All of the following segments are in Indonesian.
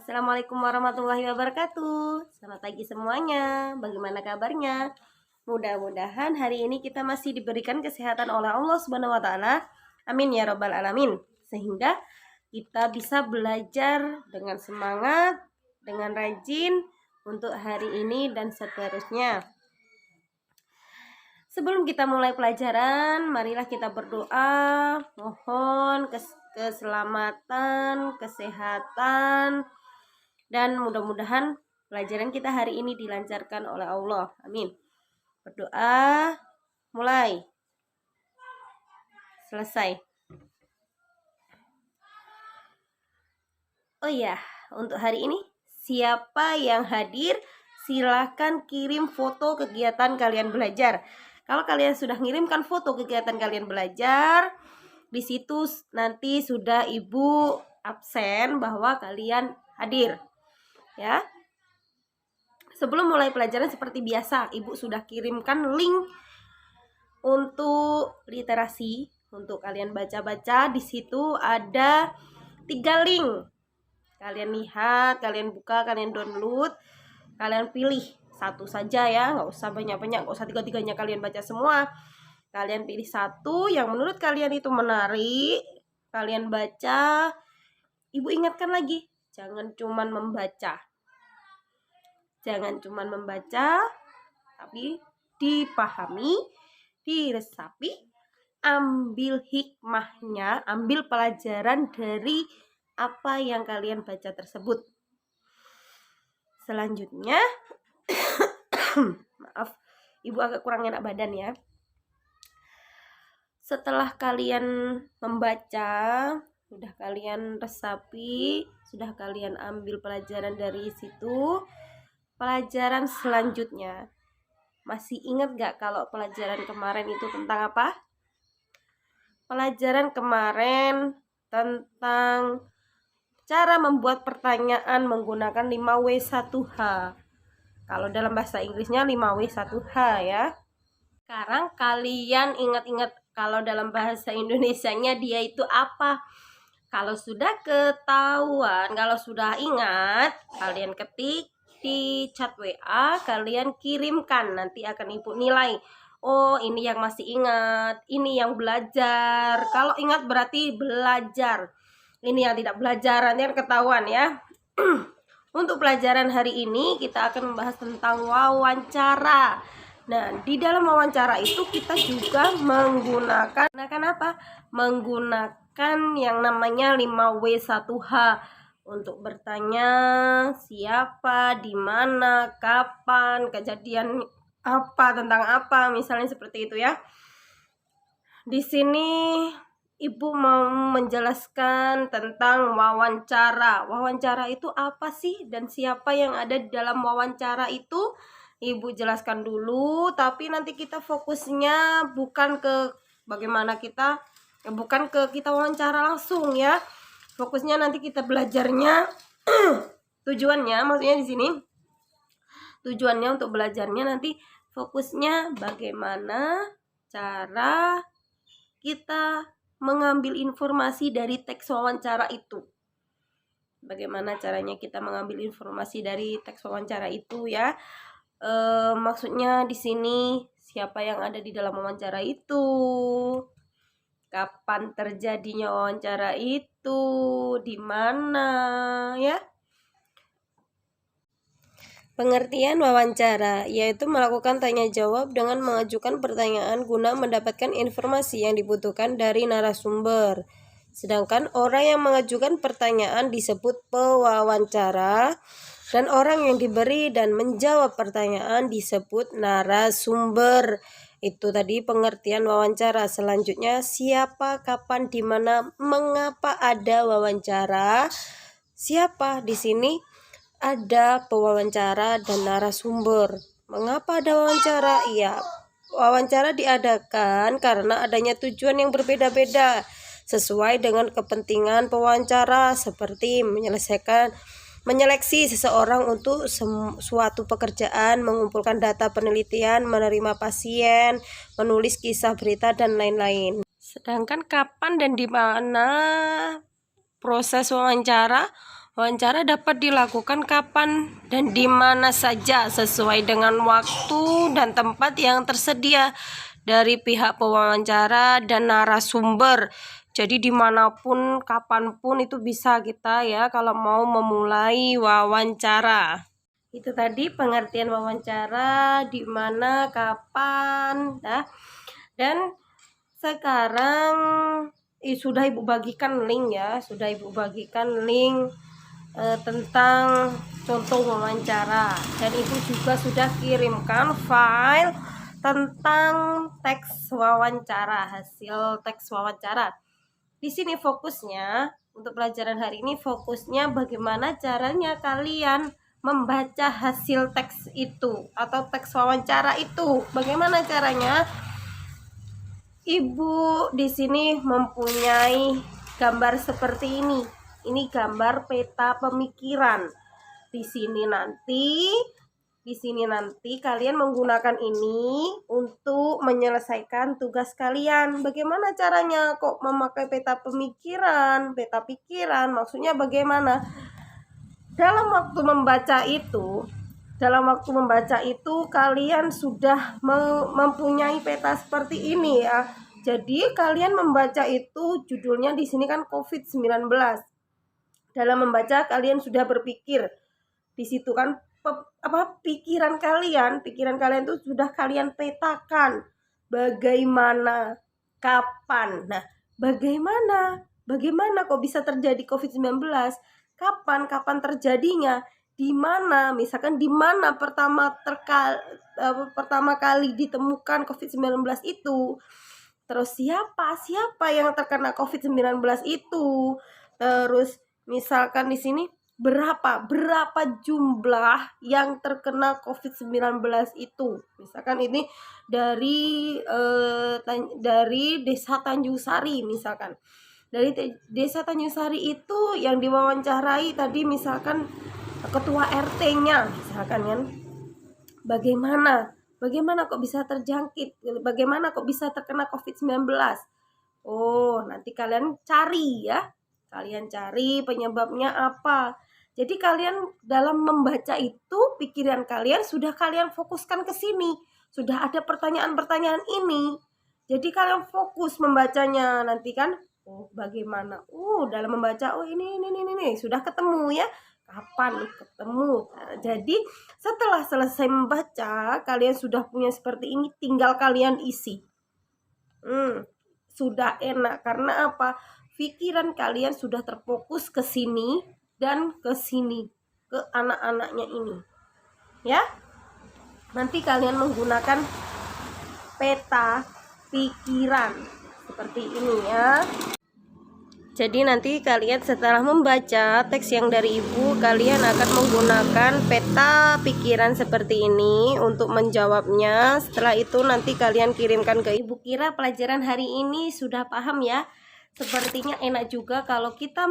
Assalamualaikum warahmatullahi wabarakatuh. Selamat pagi semuanya. Bagaimana kabarnya? Mudah-mudahan hari ini kita masih diberikan kesehatan oleh Allah Subhanahu wa taala. Amin ya rabbal alamin. Sehingga kita bisa belajar dengan semangat, dengan rajin untuk hari ini dan seterusnya. Sebelum kita mulai pelajaran, marilah kita berdoa, mohon keselamatan, kesehatan, dan mudah-mudahan pelajaran kita hari ini dilancarkan oleh Allah. Amin. Berdoa, mulai. Selesai. Oh iya, untuk hari ini siapa yang hadir? Silahkan kirim foto kegiatan kalian belajar. Kalau kalian sudah mengirimkan foto kegiatan kalian belajar, di situ nanti sudah Ibu absen bahwa kalian hadir. Ya. Sebelum mulai pelajaran seperti biasa, Ibu sudah kirimkan link untuk literasi untuk kalian baca-baca. Di situ ada 3 link. Kalian lihat, kalian buka, kalian download, kalian pilih satu saja ya, nggak usah banyak-banyak, nggak usah tiga-tiganya kalian baca semua. Kalian pilih satu yang menurut kalian itu menarik, kalian baca. Ibu ingatkan lagi, jangan cuman membaca. Jangan cuman membaca, tapi dipahami, diresapi, ambil hikmahnya, ambil pelajaran dari apa yang kalian baca tersebut. Selanjutnya, maaf, Ibu agak kurang enak badan ya. Setelah kalian membaca, sudah kalian resapi, sudah kalian ambil pelajaran dari situ, pelajaran selanjutnya. Masih ingat gak kalau pelajaran kemarin itu tentang apa? Pelajaran kemarin tentang cara membuat pertanyaan menggunakan 5W1H. Kalau dalam bahasa Inggrisnya 5W1H ya. Sekarang kalian ingat-ingat kalau dalam bahasa Indonesianya dia itu apa? Kalau sudah ketahuan, kalau sudah ingat, kalian ketik di chat WA, kalian kirimkan, nanti akan Ibu nilai. Oh, ini yang masih ingat, ini yang belajar. Kalau ingat berarti belajar. Ini yang tidak belajar, nanti ketahuan ya. Untuk pelajaran hari ini kita akan membahas tentang wawancara. Nah, di dalam wawancara itu kita juga menggunakan apa? Menggunakan yang namanya 5W1H untuk bertanya siapa, di mana, kapan, kejadian apa, tentang apa, misalnya seperti itu ya. Di sini Ibu mau menjelaskan tentang wawancara. Wawancara itu apa sih dan siapa yang ada di dalam wawancara itu? Ibu jelaskan dulu, tapi nanti kita fokusnya bukan ke bagaimana kita, bukan ke kita wawancara langsung ya. Fokusnya nanti kita belajarnya, tujuannya maksudnya di sini, tujuannya untuk belajarnya nanti fokusnya bagaimana cara kita mengambil informasi dari teks wawancara itu. Bagaimana caranya kita mengambil informasi dari teks wawancara itu ya. Maksudnya di sini siapa yang ada di dalam wawancara itu, kapan terjadinya wawancara itu, di mana ya. Pengertian wawancara yaitu melakukan tanya jawab dengan mengajukan pertanyaan guna mendapatkan informasi yang dibutuhkan dari narasumber. Sedangkan orang yang mengajukan pertanyaan disebut pewawancara dan orang yang diberi dan menjawab pertanyaan disebut narasumber. Itu tadi pengertian wawancara. Selanjutnya siapa, kapan, di mana, mengapa ada wawancara. Siapa di sini? Ada pewawancara dan narasumber. Mengapa ada wawancara? Iya, wawancara diadakan karena adanya tujuan yang berbeda-beda sesuai dengan kepentingan pewawancara, seperti menyeleksi seseorang untuk suatu pekerjaan, mengumpulkan data penelitian, menerima pasien, menulis kisah berita, dan lain-lain. Sedangkan kapan dan di mana proses wawancara? Wawancara dapat dilakukan kapan dan di mana saja sesuai dengan waktu dan tempat yang tersedia dari pihak pewawancara dan narasumber. Jadi dimanapun, kapanpun itu bisa kita ya kalau mau memulai wawancara. Itu tadi pengertian wawancara, di mana, kapan, ya. Dan sekarang sudah Ibu bagikan link ya, sudah Ibu bagikan link tentang contoh wawancara, dan Ibu juga sudah kirimkan file tentang teks wawancara, hasil teks wawancara. Di sini fokusnya untuk pelajaran hari ini, fokusnya bagaimana caranya kalian membaca hasil teks itu atau teks wawancara itu. Bagaimana caranya? Ibu di sini mempunyai gambar seperti ini. Ini gambar peta pemikiran. Di sini nanti kalian menggunakan ini untuk menyelesaikan tugas kalian. Bagaimana caranya kok memakai peta pemikiran, peta pikiran? Maksudnya bagaimana? Dalam waktu membaca itu kalian sudah mempunyai peta seperti ini ya. Jadi kalian membaca itu, judulnya di sini kan COVID-19. Dalam membaca kalian sudah berpikir. Di situ kan pikiran kalian itu sudah kalian petakan. Bagaimana, kapan. Nah, bagaimana kok bisa terjadi COVID-19? Kapan terjadinya? Di mana? Misalkan di mana pertama kali ditemukan COVID-19 itu? Terus siapa yang terkena COVID-19 itu? Terus misalkan di sini berapa jumlah yang terkena COVID-19 itu? Misalkan ini dari Desa Tanjung Sari misalkan. Dari Desa Tanjung Sari itu yang diwawancarai tadi misalkan ketua RT-nya misalkan kan. Bagaimana kok bisa terjangkit? Bagaimana kok bisa terkena COVID-19? Oh, nanti kalian cari ya. Kalian cari penyebabnya apa. Jadi kalian dalam membaca itu, pikiran kalian sudah kalian fokuskan ke sini. Sudah ada pertanyaan-pertanyaan ini. Jadi kalian fokus membacanya nanti kan. Oh, bagaimana? Dalam membaca, ini sudah ketemu ya. Kapan ketemu? Nah, jadi setelah selesai membaca, kalian sudah punya seperti ini, tinggal kalian isi. Sudah enak karena apa? Pikiran kalian sudah terfokus ke sini dan ke sini, ke anak-anaknya ini. Ya. Nanti kalian menggunakan peta pikiran seperti ini ya. Jadi nanti kalian setelah membaca teks yang dari Ibu, kalian akan menggunakan peta pikiran seperti ini untuk menjawabnya. Setelah itu nanti kalian kirimkan ke Ibu. Kira pelajaran hari ini sudah paham ya? Sepertinya enak juga kalau kita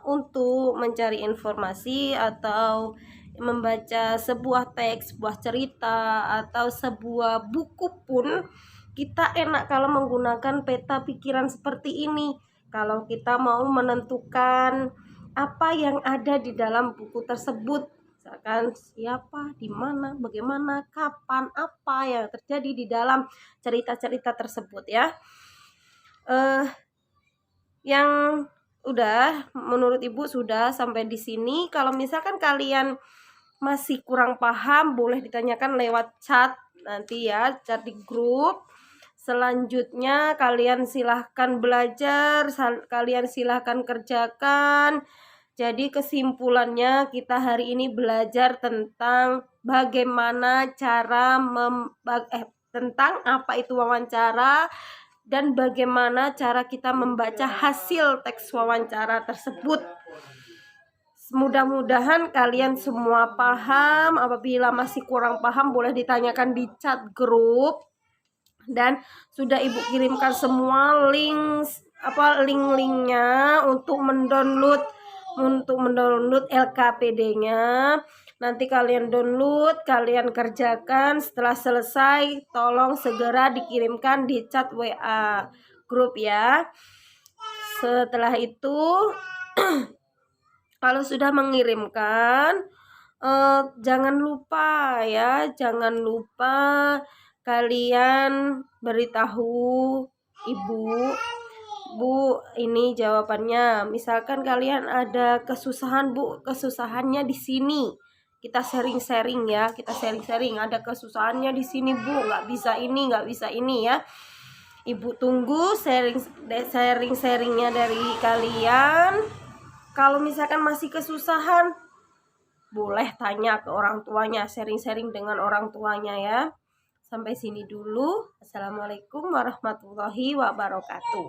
untuk mencari informasi atau membaca sebuah teks, sebuah cerita, atau sebuah buku pun, kita enak kalau menggunakan peta pikiran seperti ini. Kalau kita mau menentukan apa yang ada di dalam buku tersebut, misalkan siapa, di mana, bagaimana, kapan, apa yang terjadi di dalam cerita-cerita tersebut ya. Yang udah menurut Ibu sudah sampai di sini. Kalau misalkan kalian masih kurang paham, boleh ditanyakan lewat chat nanti ya, chat di grup. Selanjutnya kalian silahkan belajar, kalian silahkan kerjakan. Jadi kesimpulannya kita hari ini belajar tentang bagaimana cara tentang apa itu wawancara dan bagaimana cara kita membaca hasil teks wawancara tersebut. Mudah-mudahan kalian semua paham. Apabila masih kurang paham boleh ditanyakan di chat grup. Dan sudah Ibu kirimkan semua link-linknya untuk mendownload LKPD-nya. Nanti kalian download, kalian kerjakan. Setelah selesai, tolong segera dikirimkan di chat WA grup ya. Setelah itu Kalau sudah mengirimkan, jangan lupa ya, jangan lupa kalian beritahu ibu, Bu, ini jawabannya. Misalkan kalian ada kesusahan, Bu, kesusahannya di sini. Kita sharing-sharing ya, kita sharing-sharing. Ada kesusahannya di sini, Bu, nggak bisa ini ya. Ibu tunggu sharing-sharingnya dari kalian. Kalau misalkan masih kesusahan, boleh tanya ke orang tuanya, sharing-sharing dengan orang tuanya ya. Sampai sini dulu. Assalamualaikum warahmatullahi wabarakatuh.